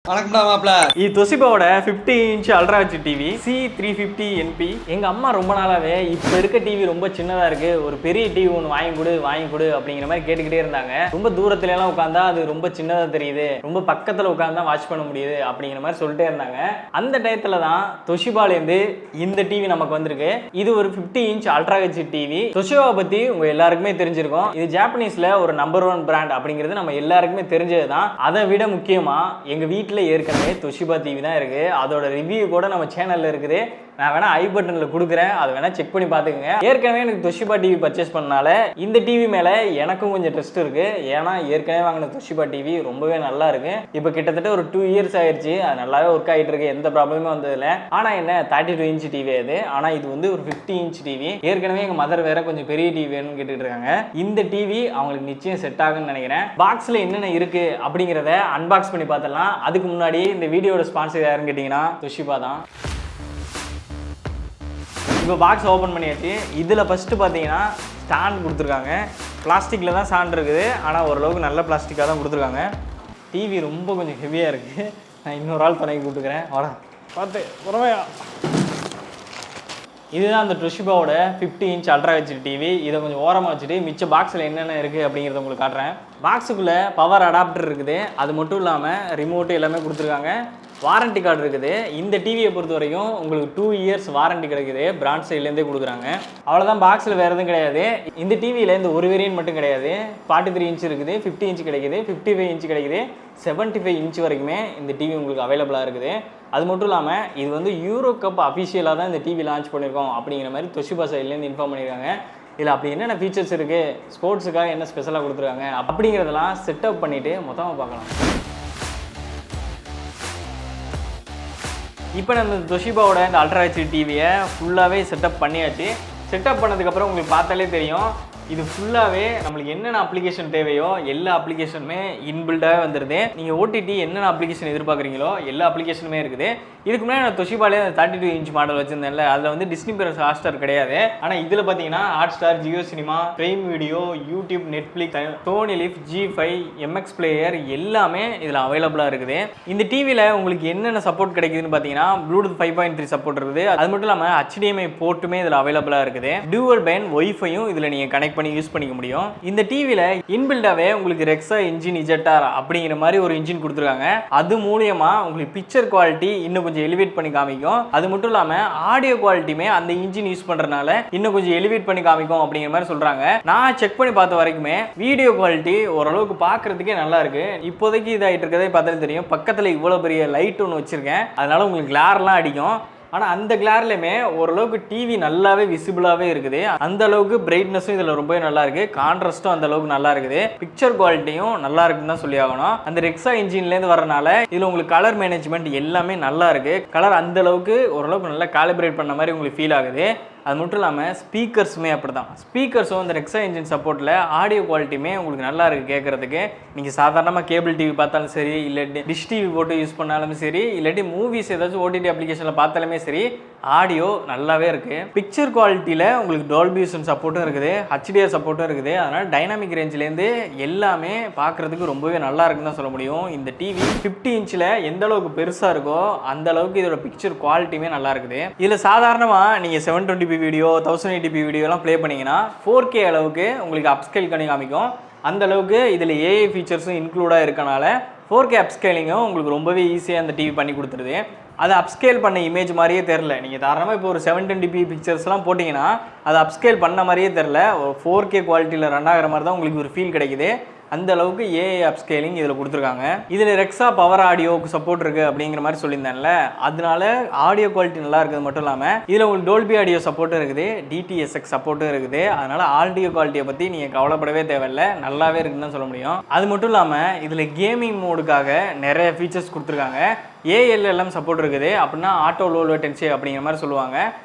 வணக்கம்டா மாப்ள. இது தொஷிபாவோட 50 inch ultra H TV C350 NP. எங்க அம்மா ரொம்ப நாளாவே இப்ப இருக்க டிவி ரொம்ப சின்னதா இருக்கு, ஒரு பெரிய டிவி ஒன்று வாங்கி கொடு அப்படிங்கிற மாதிரி கேட்டுக்கிட்டே இருந்தாங்க. ரொம்ப தூரத்துல எல்லாம் உட்காந்தா அது ரொம்ப சின்னதா தெரியுது, ரொம்ப பக்கத்துல உட்காந்தா வாட்ச் பண்ண முடியுது அப்படிங்கிற மாதிரி சொல்லிட்டே இருந்தாங்க. அந்த டயத்துல தான் தொஷிபாலேருந்து இந்த டிவி நமக்கு வந்திருக்கு. இது ஒரு 50 இன்ச் அல்ட்ரா ஹெச் டிவி. தொஷிபாவை பத்தி உங்க எல்லாருக்குமே தெரிஞ்சிருக்கும். இது ஜாப்பனீஸ்ல ஒரு நம்பர் 1 பிராண்ட் அப்படிங்கிறது நம்ம எல்லாருக்குமே தெரிஞ்சது தான். அதை விட முக்கியமா எங்க வீட்டில் ஏற்கனவே தொஷிபா டிவி தான் இருக்கு. அதோட ரிவ்யூ கூட நம்ம சேனல்ல இருக்குது. நான் வேணா ஐ பட்டன்ல கொடுக்குறேன், அதை வேணா செக் பண்ணி பார்த்துக்கங்க. ஏற்கனவே எனக்கு தொஷிபா டிவி பர்ச்சேஸ் பண்ணனால இந்த டிவி மேல எனக்கும் கொஞ்சம் ட்ரஸ்ட் இருக்கு. ஏன்னா ஏற்கனவே வாங்கின தொஷிபா டிவி ரொம்பவே நல்லா இருக்கு. இப்போ கிட்டத்தட்ட ஒரு 2 இயர்ஸ் ஆயிடுச்சு. அது நல்லாவே ஒர்க் ஆகிட்டு இருக்கு, எந்த ப்ராப்ளமே வந்ததில்ல. ஆனா என்ன 32 இன்ச் டிவி அது, ஆனா இது வந்து ஒரு 50 இன்ச் டிவி. ஏற்கனவே எங்க மதர் வேற கொஞ்சம் பெரிய டிவி வேணும்னு கேட்டுட்டு இருக்காங்க. இந்த டிவி அவங்களுக்கு நிச்சயம் செட் ஆகும்னு நினைக்கிறேன். பாக்ஸ்ல என்னென்ன இருக்கு அப்படிங்கிறத அன்பாக்ஸ் பண்ணி பார்த்தலாம். அதுக்கு முன்னாடி இந்த வீடியோட ஸ்பான்சர் யாருன்னு கேட்டீங்கன்னா தொஷிபா தான். இப்போ பாக்ஸ் ஓப்பன் பண்ணியாச்சு. இதில் ஃபஸ்ட்டு பார்த்தீங்கன்னா ஸ்டாண்ட் கொடுத்துருக்காங்க. பிளாஸ்டிக்கில் தான் ஸ்டாண்ட் இருக்குது, ஆனால் ஓரளவுக்கு நல்ல பிளாஸ்டிக்காக தான் கொடுத்துருக்காங்க. டிவி ரொம்ப கொஞ்சம் ஹெவியாக இருக்குது. நான் இன்னொரு ஆள் துணைக்கு கூப்பிட்டுக்கிறேன், வர பார்த்து உறவையா. இதுதான் அந்த தொஷிபாவோட 50 இன்ச் அல்ட்ரா ஹெச் டிவி. இதை கொஞ்சம் ஓரமாக வச்சுட்டு மிச்ச பாக்ஸில் என்னென்ன இருக்குது அப்படிங்கிறத உங்களுக்கு காட்டுறேன். பாக்ஸுக்குள்ளே பவர் அடாப்டர் இருக்குது, அது மட்டும் இல்லாமல் ரிமோட்டு எல்லாமே கொடுத்துருக்காங்க. வாரண்டி கார்டு இருக்குது. இந்த டிவியை பொறுத்த வரைக்கும் உங்களுக்கு 2 இயர்ஸ் வாரண்டி கிடைக்குது, பிராண்ட் சைட்லேருந்தே கொடுக்குறாங்க. அவ்வளோதான், பாக்ஸில் வேறு எதுவும் கிடையாது. இந்த டிவியில் இந்த ஒரு வேரியன்ட் மட்டும் கிடையாது. 43 இன்ச் இருக்குது, 50 இன்ச் கிடைக்குது, 55 இன்ச் கிடைக்குது, 75 இன்ச் வரைக்குமே இந்த டிவி உங்களுக்கு அவைலபிளாக இருக்குது. அது மட்டும் இல்லாமல் இது வந்து யூரோ கப் அஃபிஷியலாக தான் இந்த டிவி லான்ச் பண்ணியிருக்கோம் அப்படிங்கிற மாதிரி தொஷிபா சைட்லேருந்து இன்ஃபார்ம் பண்ணியிருக்காங்க. இதில் அப்படி என்னென்ன ஃபீச்சர்ஸ் இருக்குது, ஸ்போர்ட்ஸுக்காக என்ன ஸ்பெஷலாக கொடுத்துருக்காங்க அப்படிங்கிறதெல்லாம் செட்டப் பண்ணிவிட்டு மொத்தமாக பார்க்கலாம். இப்போ நம்ம தொஷிபாவோட இந்த அல்ட்ரா ஹெச் டிவியை ஃபுல்லாகவே செட்டப் பண்ணியாச்சு. செட்டப் பண்ணதுக்கப்புறம் உங்களுக்கு பார்த்தாலே தெரியும், இது ஃபுல்லாகவே நம்மளுக்கு என்னென்ன அப்ளிகேஷன் தேவையோ எல்லா அப்ளிகேஷனுமே இன்பில்டாகவே வந்துடுது. நீங்கள் ஓடிடி என்னென்ன அப்ளிகேஷன் எதிர்பார்க்குறீங்களோ எல்லா அப்ளிகேஷனுமே இருக்குது. இதுக்கு முன்னாடி நான் தொஷிபாலே 32 இன்ச் மாடல் வச்சுருந்தேன்ல, அதில் வந்து டிஸ்னி பிளஸ் ஹாட்ஸ்டார் கிடையாது. ஆனால் இதில் பார்த்தீங்கன்னா Hotstar, Jio cinema, Prime Video, YouTube, Netflix, Sony LIV, G5, MX player எல்லாமே இதில் அவைலபிளாக இருக்குது. இந்த டிவியில் உங்களுக்கு என்னென்ன சப்போர்ட் கிடைக்குதுன்னு பார்த்தீங்கன்னா ப்ளூடூத் 5.3 சப்போர்ட் இருக்குது. அது மட்டும் இல்லாமல் HDMI போர்ட்டுமே இதில் அவைலபிளாக இருக்குது. டியூவல் பேண்ட் ஒய்ஃபையும் இதில் நீங்கள் கனெக்ட் பண்ணி யூஸ் பண்ணிக்க முடியும். இந்த டிவியில் இன்பில்டாவே உங்களுக்கு ரெக்ஸா இன்ஜின் இஜெட்டார் அப்படிங்கிற மாதிரி ஒரு இன்ஜின் கொடுத்துருக்காங்க. அது மூலியமா உங்களுக்கு பிக்சர் குவாலிட்டி இன்னும் கொஞ்சம் எலிவேட் பண்ணி காமிக்கும். அது மட்டும் இல்லாமல் ஆடியோ குவாலிட்டியுமே அந்த இன்ஜின் யூஸ் பண்றதுனால இன்னும் கொஞ்சம் எலிவேட் பண்ணி காமிக்கும் அப்படிங்கிற மாதிரி சொல்றாங்க. நான் செக் பண்ணி பார்த்த வரைக்குமே வீடியோ குவாலிட்டி ஓரளவுக்கு பார்க்கறதுக்கே நல்லா இருக்கு. இப்போதைக்கு இதாகிட்டு இருக்கிறதே பார்த்தாலே தெரியும், பக்கத்தில் இவ்வளோ பெரிய லைட் ஒன்று வச்சிருக்கேன், அதனால உங்களுக்கு கிளார்லாம் அடிக்கும். ஆனால் அந்த கிளார்லையுமே ஓரளவுக்கு டிவி நல்லாவே விசிபிளாகவே இருக்குது. அந்த அளவுக்கு பிரைட்னஸும் இதில் ரொம்பவே நல்லா இருக்குது, கான்ட்ராஸ்ட்டும் அந்த அளவுக்கு நல்லா இருக்குது, பிக்சர் குவாலிட்டியும் நல்லா இருக்குன்னு தான் சொல்லி ஆகணும். அந்த ரெக்ஸா இன்ஜின்லேருந்து வரனால இதில் உங்களுக்கு கலர் மேனேஜ்மெண்ட் எல்லாமே நல்லா இருக்குது. கலர் அந்த அளவுக்கு ஓரளவுக்கு நல்லா காலிபிரேட் பண்ண மாதிரி உங்களுக்கு ஃபீல் ஆகுது. அது மட்டும் இல்லாமல் ஸ்பீக்கர்ஸுமே அப்படி தான். ஸ்பீக்கர்ஸும் இந்த ரெக்ஸா இன்ஜின் சப்போர்ட்டில் ஆடியோ குவாலிட்டியுமே உங்களுக்கு நல்லா இருக்குது கேட்குறதுக்கு. நீங்கள் சாதாரணமாக கேபிள் டிவி பார்த்தாலும் சரி, இல்லாட்டி டிஷ் டிவி போட்டு யூஸ் பண்ணாலும் சரி, இல்லாட்டி மூவிஸ் ஏதாச்சும் ஓடிடி அப்ளிகேஷனில் பார்த்தாலுமே சரி, ஆடியோ நல்லாவே இருக்குது. பிக்சர் குவாலிட்டியில் உங்களுக்கு டால்பி விஷன் சப்போர்ட்டும் இருக்குது, HDR சப்போர்ட்டும் இருக்குது. அதனால் டைனாமிக் ரேஞ்சிலேருந்து எல்லாமே பார்க்குறதுக்கு ரொம்பவே நல்லா இருக்குன்னு தான் சொல்ல முடியும். இந்த டிவி 50 இன்ச்சில் எந்த அளவுக்கு பெருசாக இருக்கோ அந்த அளவுக்கு இதோட பிக்சர் குவாலிட்டியுமே நல்லா இருக்குது. இதில் சாதாரணமாக நீங்கள் 720p வீடியோ, 1080p வீடியோலாம் ப்ளே பண்ணிங்கன்னா 4K அளவுக்கு உங்களுக்கு அப்ஸ்கேல் பண்ணி காமிக்கும். அந்த அளவுக்கு இதில் AI ஃபீச்சர்ஸும் இன்க்ளூடாக இருக்கனால 4K அப்ஸ்கேலிங்கும் உங்களுக்கு ரொம்பவே ஈஸியாக அந்த டிவி பண்ணி கொடுத்துருது. அது அப்ஸ்கேல் பண்ண இமேஜ் மாதிரியே தெரில. நீங்கள் தாராளமாக இப்போ ஒரு 720p பிக்சர்ஸ்லாம் போட்டிங்கன்னா அது அப்ஸ்கேல் பண்ண மாதிரியே தெரில, ஒரு 4K குவாலிட்டியில் ரன் ஆகிற மாதிரி தான் உங்களுக்கு ஒரு ஃபீல் கிடைக்குது. அந்த அளவுக்கு AI அப்ஸ்கேலிங் இதில் கொடுத்துருக்காங்க. இதில் ரெக்ஸா பவர் ஆடியோவுக்கு சப்போர்ட் இருக்குது அப்படிங்கிற மாதிரி சொல்லியிருந்தேன்ல, அதனால ஆடியோ குவாலிட்டி நல்லா இருக்குது. மட்டும் இல்லாமல் இதில் உங்களுக்கு டோல்பி ஆடியோ சப்போர்ட்டும் இருக்குது, DTS:X சப்போர்ட்டும் இருக்குது. அதனால் ஆடியோ குவாலிட்டியை பற்றி நீங்கள் கவலைப்படவே தேவையில்லை, நல்லாவே இருக்குன்னு தான் சொல்ல முடியும். அது மட்டும் இல்லாமல் இதில் கேமிங் மோடுக்காக நிறைய ஃபீச்சர்ஸ் கொடுத்துருக்காங்க. ALLM சப்போர்ட் இருக்குது, அப்படின்னா ஆட்டோ லோ லேட்டன்சி அப்படிங்கிற மாதிரி சொல்லுவாங்க.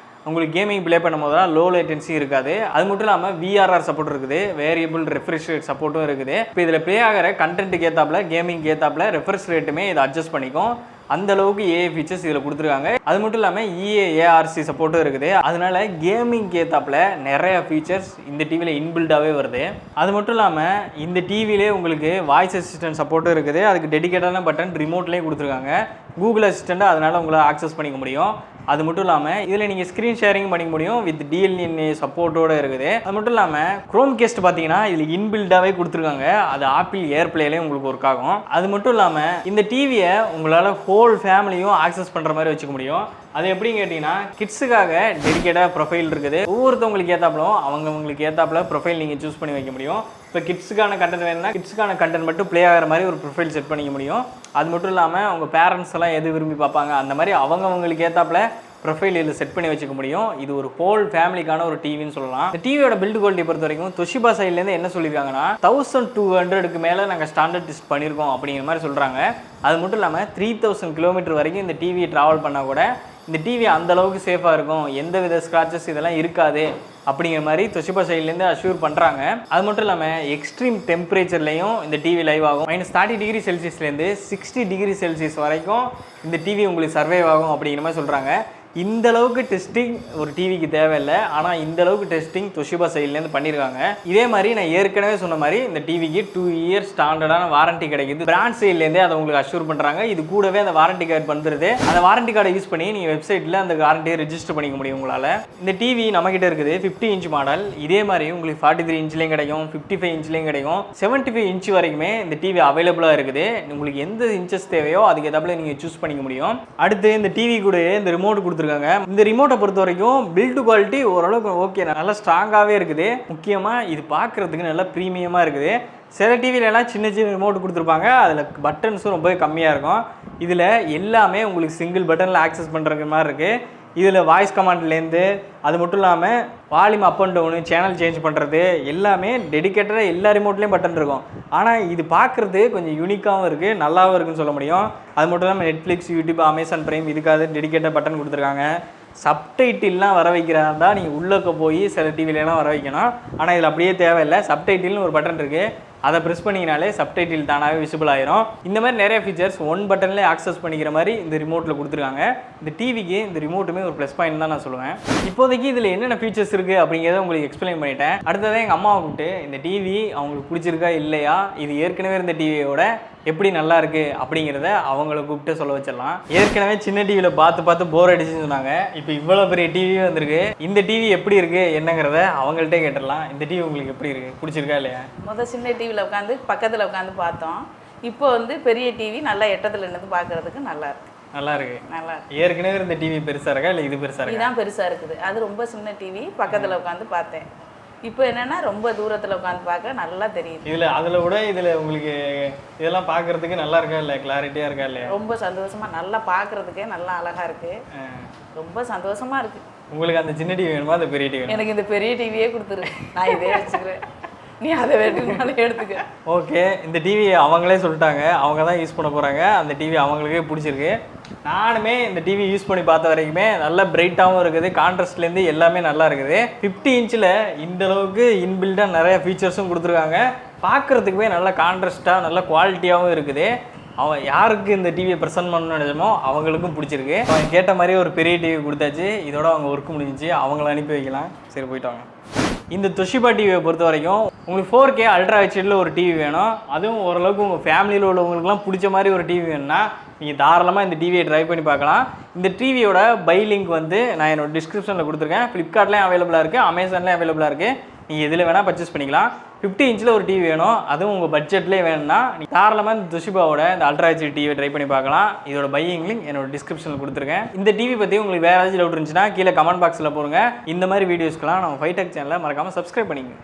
உங்களுக்கு கேமிங் ப்ளே பண்ணும் போதெல்லாம் லோ லேட்டன்சி இருக்காது. அது மட்டும் இல்லாமல் VRR சப்போர்ட் இருக்குது, வேரியபிள் ரெஃப்ரெஷ் ரேட் சப்போர்ட்டும் இருக்குது. இப்போ இதில் ப்ளே ஆகிற கண்டென்ட்டுக்கு ஏற்றாப்புல, கேமிங் ஏற்றாப்புல ரெஃப்ரெஷ் ரேட்டுமே இதை அட்ஜஸ்ட் பண்ணிக்கும். அந்த அளவுக்கு ஏஐ ஃபீச்சர்ஸ் இதில் கொடுத்துருக்காங்க. அது மட்டும் இல்லாமல் ஏஆர்சி சப்போர்ட்டும் இருக்குது. அதனால கேமிங்க்கு ஏற்றாப்புல நிறைய ஃபீச்சர்ஸ் இந்த டிவியில் இன்பில்டாகவே வருது. அது மட்டும் இல்லாமல் இந்த டிவிலே உங்களுக்கு வாய்ஸ் அசிஸ்டன்ட் சப்போர்ட்டும் இருக்குது. அதுக்கு டெடிகேட்டான பட்டன் ரிமோட்லேயும் கொடுத்துருக்காங்க. கூகுள் அசிஸ்டண்ட்டாக அதனால் உங்களை ஆக்சஸ் பண்ணிக்க முடியும். அது மட்டும் இல்லாமல் இதில் நீங்கள் ஸ்க்ரீன் ஷேரிங் பண்ணிக்க முடியும் வித் டிஎல்என்ஏ சப்போர்ட்டோடு இருக்குது. அது மட்டும் இல்லாமல் க்ரோம் கேஸ்ட் பார்த்தீங்கன்னா இதில் இன்பில்டாகவே கொடுத்துருக்காங்க. அது ஆப்பிள் ஏர்பிளேலேயும் உங்களுக்கு ஒர்க் ஆகும். அது மட்டும் இல்லாமல் இந்த டிவியை உங்களால் ஹோல் ஃபேமிலியும் ஆக்சஸ் பண்ணுற மாதிரி வச்சுக்க முடியும். அது எப்படின்னு கேட்டிங்கன்னா கிட்ஸுக்காக டெடிகேட்டாக ப்ரொஃபைல் இருக்குது. ஒவ்வொருத்தவங்களுக்கு ஏற்றாப்புலும் அவங்களுக்கு ஏற்றாப்புல ப்ரொஃபைல் நீங்கள் சூஸ் பண்ணி வைக்க முடியும். இப்போ கிட்ஸுக்கான கண்டென்ட் வேணும்னா கிட்ஸுக்கான கண்டென்ட் மட்டும் ப்ளே ஆகிற மாதிரி ஒரு ப்ரொஃபைல் செட் பண்ணிக்க முடியும். அது மட்டும் இல்லாமல் அவங்க பேரண்ட்ஸ் எல்லாம் எது விரும்பி பார்ப்பாங்க அந்த மாதிரி அவங்களுக்கு ஏற்றாப்புல ப்ரொஃபைல் இதில் செட் பண்ணி வச்சுக்க முடியும். இது ஒரு ஹோல் ஃபேமிலிக்கான ஒரு டிவின்னு சொல்லலாம். இந்த டிவியோட பில்டு குவாலிட்டி பொறுத்த வரைக்கும் தொஷிபா சைட்லேருந்து என்ன சொல்லியிருக்காங்கன்னா 1200க்கு மேலே நாங்கள் ஸ்டாண்டர்ட் டெஸ்ட் பண்ணியிருக்கோம் அப்படிங்கிற மாதிரி சொல்கிறாங்க. அது மட்டும் இல்லாமல் 3000 கிலோமீட்டர் வரைக்கும் இந்த டிவியை ட்ராவல் பண்ணால் கூட இந்த டிவி அந்தளவுக்கு சேஃபாக இருக்கும், எந்த வித ஸ்க்ராச்சஸ் இதெல்லாம் இருக்காது அப்படிங்கிற மாதிரி தொஷிபா சைட்லேருந்து அஷ்யூர் பண்ணுறாங்க. அது மட்டும் இல்லாமல் எக்ஸ்ட்ரீம் டெம்பரேச்சர்லையும் இந்த டிவி லைவ் ஆகும். -30°C -60°C வரைக்கும் இந்த டிவி உங்களுக்கு சர்வைவ் ஆகும் அப்படிங்கிற மாதிரி சொல்கிறாங்க. இந்த அளவுக்கு டெஸ்டிங் ஒரு டிவிக்கு தேவையில்லை. ஆனால் இந்த அளவுக்கு டெஸ்டிங் தொஷிபா சைட்லேருந்து பண்ணியிருக்காங்க. இதே மாதிரி நான் ஏற்கனவே சொன்ன மாதிரி இந்த டிவிக்கு 2 இயர்ஸ் ஸ்டாண்டர்டான வாரண்டி கிடைக்குது. பிராண்ட் சைட்லேருந்தே அதை உங்களுக்கு அஷ்யூர் பண்ணுறாங்க. இது கூடவே அந்த வாரண்டி கார்டு வந்துடுது. அந்த வாரண்டி கார்டை யூஸ் பண்ணி நீங்கள் வெப்சைட்டில் அந்த வாரண்டியை ரெஜிஸ்டர் பண்ணிக்க முடியும் உங்களால். இந்த டிவி நம்மகிட்ட இருக்குது 50 இன்ச் மாடல். இதே மாதிரி உங்களுக்கு 43 இன்ச்லேயும் கிடைக்கும், 55 இன்ச்லேயும் கிடைக்கும், 75 இன்ச் வரைக்குமே இந்த டிவி அவைலபிளாக இருக்குது. உங்களுக்கு எந்த இன்ச்சஸ் தேவையோ அதுக்கு ஏற்றாப்புல நீங்கள் சூஸ் பண்ணிக்க முடியும். அடுத்து இந்த டிவி கூட இந்த ரிமோட் கொடுத்துருக்காங்க. இந்த ரிமோட்டை பொறுத்த வரைக்கும் பில்டு குவாலிட்டி ஓரளவுக்கு ஓகே, நல்லா ஸ்ட்ராங்காகவே இருக்குது. முக்கியமாக இது பார்க்குறதுக்கு நல்லா ப்ரீமியமாக இருக்குது. சில டிவிலலாம் சின்ன சின்ன ரிமோட் கொடுத்துருப்பாங்க, அதில் பட்டன்ஸும் ரொம்பவே கம்மியாக இருக்கும். இதில் எல்லாமே உங்களுக்கு சிங்கிள் பட்டனில் ஆக்சஸ் பண்ணுற மாதிரி இருக்குது. இதில் வாய்ஸ் கமாண்ட்லேருந்து அது மட்டும் இல்லாமல் volume up and down channel change பண்ணுறது எல்லாமே டெடிக்கேட்டடாக எல்லா ரிமோட்லேயும் பட்டன் இருக்கும். ஆனால் இது பார்க்குறது கொஞ்சம் யூனிக்காகவும் இருக்குது, நல்லாவும் இருக்குன்னு சொல்ல முடியும். அது மட்டும் இல்லாமல் நெட்ஃப்ளிக்ஸ், யூடியூப், அமேசான் பிரைம் இதுக்காக டெடிக்கேட்டட் பட்டன் கொடுத்துருக்காங்க. சப்டைட்டில்லாம் வர வைக்கிறாருந்தா நீங்கள் உள்ளக்க போய் சில டிவிலலாம் வர வைக்கணும். ஆனால் இதில் அப்படியே தேவையில்லை. சப்டைட்டில்னு ஒரு பட்டன் இருக்குது, அதை ப்ரெஸ் பண்ணிங்கனாலே சப்டைட்டில் தானாகவே விசிபிள் ஆயிரும். இந்த மாதிரி நிறைய ஃபீச்சர்ஸ் ஒன் பட்டன்லேயே ஆக்சஸ் பண்ணிக்கிற மாதிரி இந்த ரிமோட்டில் கொடுத்துருக்காங்க. இந்த டிவிக்கு இந்த ரிமோட்டுமே ஒரு ப்ளஸ் பாயிண்ட் தான் நான் சொல்லுவேன். இப்போதைக்கு இதில் என்னென்ன ஃபீச்சர்ஸ் இருக்குது அப்படிங்கிறத உங்களுக்கு எக்ஸ்பிளைன் பண்ணிட்டேன். அடுத்ததான் எங்கள் அம்மாவை கூப்பிட்டு இந்த டிவி அவங்களுக்கு பிடிச்சிருக்கா இல்லையா, இது ஏற்கனவே இருந்த டிவியோட எப்படி நல்லா இருக்குது அப்படிங்கிறத அவங்கள கூப்பிட்டு சொல்ல வச்சிடலாம். ஏற்கனவே சின்ன டிவியில் பார்த்து போர் அடிச்சுன்னு சொன்னாங்க. இப்போ இவ்வளோ பெரிய டிவி வந்திருக்கு. இந்த டிவி எப்படி இருக்குது என்னங்கிறத அவங்கள்ட்டே கேட்டுடலாம். இந்த டிவி உங்களுக்கு எப்படி இருக்குது, பிடிச்சிருக்கா இல்லையா? முதல் சின்ன டிவியில் உட்காந்து பக்கத்தில் உட்காந்து பார்த்தோம். இப்போ வந்து பெரிய டிவி நல்லா எட்டத்தில் இருந்து பார்க்கறதுக்கு நல்லா இருக்கு. நல்லா இருக்கு. நல்லா ஏற்கனவே இருந்த டிவி பெருசாக இருக்கா இல்லை இது பெருசாக இருக்கா? இதுதான் பெருசாக இருக்குது. அது ரொம்ப சின்ன டிவி, பக்கத்தில் உட்காந்து பார்த்தேன். இப்போ என்னன்னா ரொம்ப தூரத்தில் உட்காந்து பார்க்க நல்லா தெரியுது. அதில் கூட இதில் உங்களுக்கு இதெல்லாம் பார்க்கறதுக்கு நல்லா இருக்கா இல்லை, கிளாரிட்டியாக இருக்கா இல்லையா? ரொம்ப சந்தோஷமாக, நல்லா பார்க்கறதுக்கே நல்லா அழகாக இருக்குது. ரொம்ப சந்தோஷமாக இருக்குது. உங்களுக்கு அந்த சின்ன டிவி வேணுமா அந்த பெரிய டிவி? எனக்கு இந்த பெரிய டிவியே கொடுத்துரு, நான் இதே வச்சுக்கிறேன், நீ அதை வேணும்னாலும் எடுத்துக்க. ஓகே, இந்த டிவி அவங்களே சொல்லிட்டாங்க, அவங்க தான் யூஸ் பண்ண போகிறாங்க. அந்த டிவி அவங்களுக்கே பிடிச்சிருக்கு. நானுமே இந்த டிவி யூஸ் பண்ணி பார்த்த வரைக்குமே நல்லா பிரைட்டாகவும் இருக்குது, கான்ட்ராஸ்ட்லேருந்து எல்லாமே நல்லா இருக்குது. 50 இன்ச்சில் இந்த அளவுக்கு இன்பில்டாக நிறைய ஃபீச்சர்ஸும் கொடுத்துருக்காங்க. பார்க்குறதுக்குமே நல்லா கான்ட்ராஸ்ட்டாக நல்ல குவாலிட்டியாகவும் இருக்குது. அவன் யாருக்கு இந்த டிவியை ப்ரெசென்ட் பண்ணணும்னு நினைச்சோமோ அவங்களுக்கும் பிடிச்சிருக்கு. அவன் கேட்ட மாதிரி ஒரு பெரிய டிவி கொடுத்தாச்சு. இதோட அவங்க ஒர்க் முடிஞ்சிச்சு, அவங்கள அனுப்பி வைக்கலாம். சரி, போயிட்டாங்க. இந்த தொஷிபா டிவியை பொறுத்த வரைக்கும் உங்களுக்கு 4K அல்ட்ரா ஹெச்டியில் ஒரு டிவி வேணும், அதுவும் ஓரளவுக்கு உங்கள் ஃபேமிலியில் உள்ளவங்களுக்குலாம் பிடிச்ச மாதிரி ஒரு டிவி வேணும்னா நீங்கள் தாராளமாக இந்த டிவியை ட்ரை பண்ணி பார்க்கலாம். இந்த டிவியோட பை லிங்க் வந்து நான் என்னோட டிஸ்கிரிப்ஷனில் கொடுத்துருக்கேன். ஃப்ளிப்கார்ட்லேயும் அவைலபிளாக இருக்குது, அமேசான்லேயும் அவைலபிளாக இருக்குது. நீங்கள் எதில் வேணால் பர்ச்சேஸ் பண்ணிக்கலாம். 50 இன்ச்சில் ஒரு டிவி வேணும், அதுவும் உங்கள் பட்ஜெட்லேயே வேணும்னா நீங்கள் தாராளமாக இந்த தொஷிபாவோட இந்த அல்ட்ரா ஹெச்டி டிவியை ட்ரை பண்ணி பார்க்கலாம். இதோட பையிங் லிங்க் என்னோட டிஸ்கிரிப்ஷனில் கொடுத்துருக்கேன். இந்த டிவி பற்றி உங்களுக்கு வேறு ஏதாச்சும் டவுட் இருந்துச்சுன்னா கீழே கமெண்ட் பாக்ஸில் போடுங்க. இந்த மாதிரி வீடியோஸ்க்கெலாம் நம்ம ஃபைடெக் சேனலை மறக்காமல் சப்ஸ்கிரைப் பண்ணிக்கங்க.